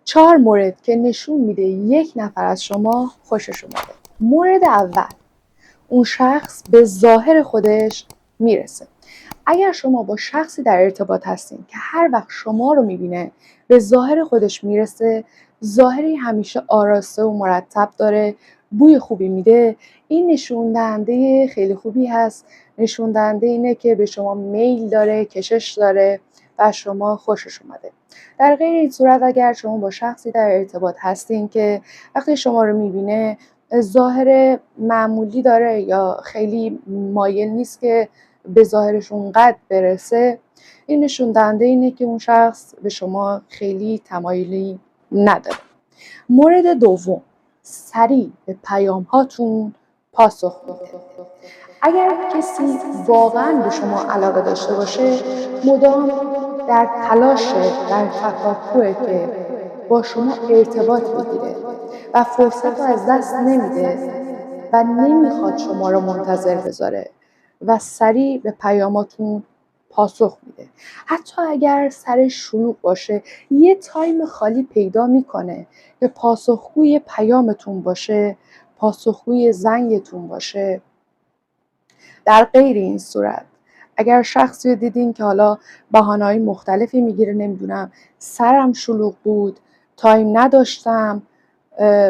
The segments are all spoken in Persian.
4 مورد که نشون میده یک نفر از شما خوشش اومده. مورد اول، اون شخص به ظاهر خودش میرسه. اگر شما با شخصی در ارتباط هستین که هر وقت شما رو میبینه به ظاهر خودش میرسه، ظاهری همیشه آراسته و مرتب داره، بوی خوبی میده، این نشون دهنده خیلی خوبی هست. نشون دهنده اینه که به شما میل داره، کشش داره و شما خوشش اومده. در غیر این صورت اگر شما با شخصی در ارتباط هستین که وقتی شما رو میبینه ظاهر معمولی داره یا خیلی مایل نیست که به ظاهرش اونقدر برسه، این نشون دهنده اینه که اون شخص به شما خیلی تمایلی نداره. مورد دوم، سریع به پیام هاتون پاسخ میده. اگر کسی واقعا به شما علاقه داشته باشه، مدام در تلاشه، در تکاپوه که با شما ارتباط بگیره و فرصت رو از دست نمیده و نمیخواد شما رو منتظر بذاره و سریع به پیاماتون پاسخ میده. حتی اگر سرش شلوغ باشه، یه تایم خالی پیدا میکنه که پاسخگوی پیامتون باشه، پاسخگوی زنگتون باشه. در غیر این صورت اگر شخصی رو دیدین که حالا بهانه‌های مختلفی میگیره، نمیدونم سرم شلوغ بود، تایم نداشتم،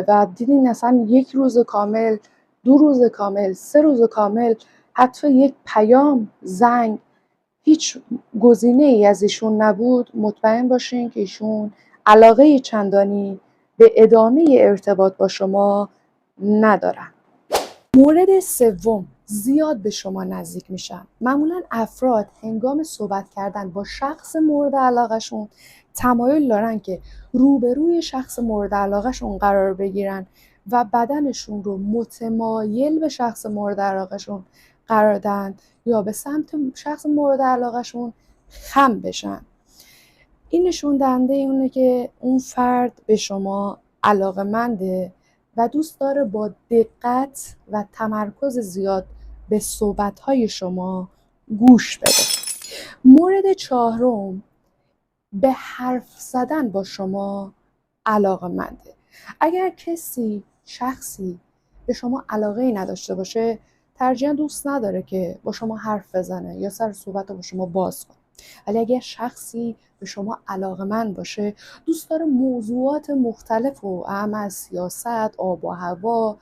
و دیدین اصلا 1 روز کامل، 2 روز کامل، 3 روز کامل، حتی یک پیام، زنگ، هیچ گزینه‌ای از ایشون نبود، مطمئن باشین که ایشون علاقه چندانی به ادامه ارتباط با شما ندارن. مورد سوم، زیاد به شما نزدیک میشن. معمولا افراد هنگام صحبت کردن با شخص مورد علاقهشون تمایل دارن که روبروی شخص مورد علاقهشون قرار بگیرن و بدنشون رو متمایل به شخص مورد علاقهشون قرار دهن یا به سمت شخص مورد علاقهشون خم بشن. این نشون دهنده اونه که اون فرد به شما علاقه‌منده و دوست داره با دقت و تمرکز زیاد به صحبت‌های شما گوش بده. مورد چهارم، به حرف زدن با شما علاقه‌منده. اگر شخصی به شما علاقه‌ای نداشته باشه، ترجیحاً دوست نداره که با شما حرف بزنه یا سر صحبت رو با شما باز کنه. ولی اگر شخصی به شما علاقه‌مند باشه، دوست داره موضوعات مختلف و اهم از سیاست، آب و هوا،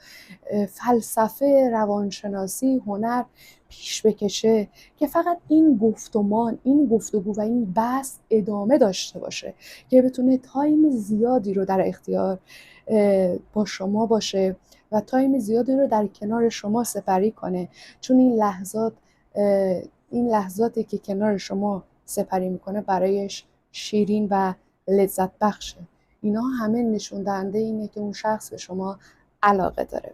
فلسفه، روانشناسی، هنر پیش بکشه که فقط این گفتمان، این گفتگو و این بحث ادامه داشته باشه که بتونه تایم زیادی رو در اختیار با شما باشه و تایم زیادی رو در کنار شما سپری کنه، چون این لحظاتی که کنار شما سپری میکنه برایش شیرین و لذت بخشه. اینا همه نشون دهنده اینه که اون شخص به شما علاقه داره.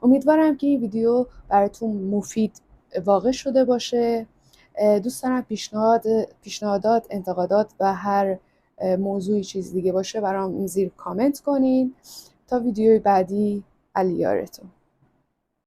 امیدوارم که این ویدیو براتون مفید واقع شده باشه. دوست دارم پیشنهادات، انتقادات و هر موضوعی چیز دیگه باشه برام زیر کامنت کنین. تا ویدیوی بعدی، علی یارتون.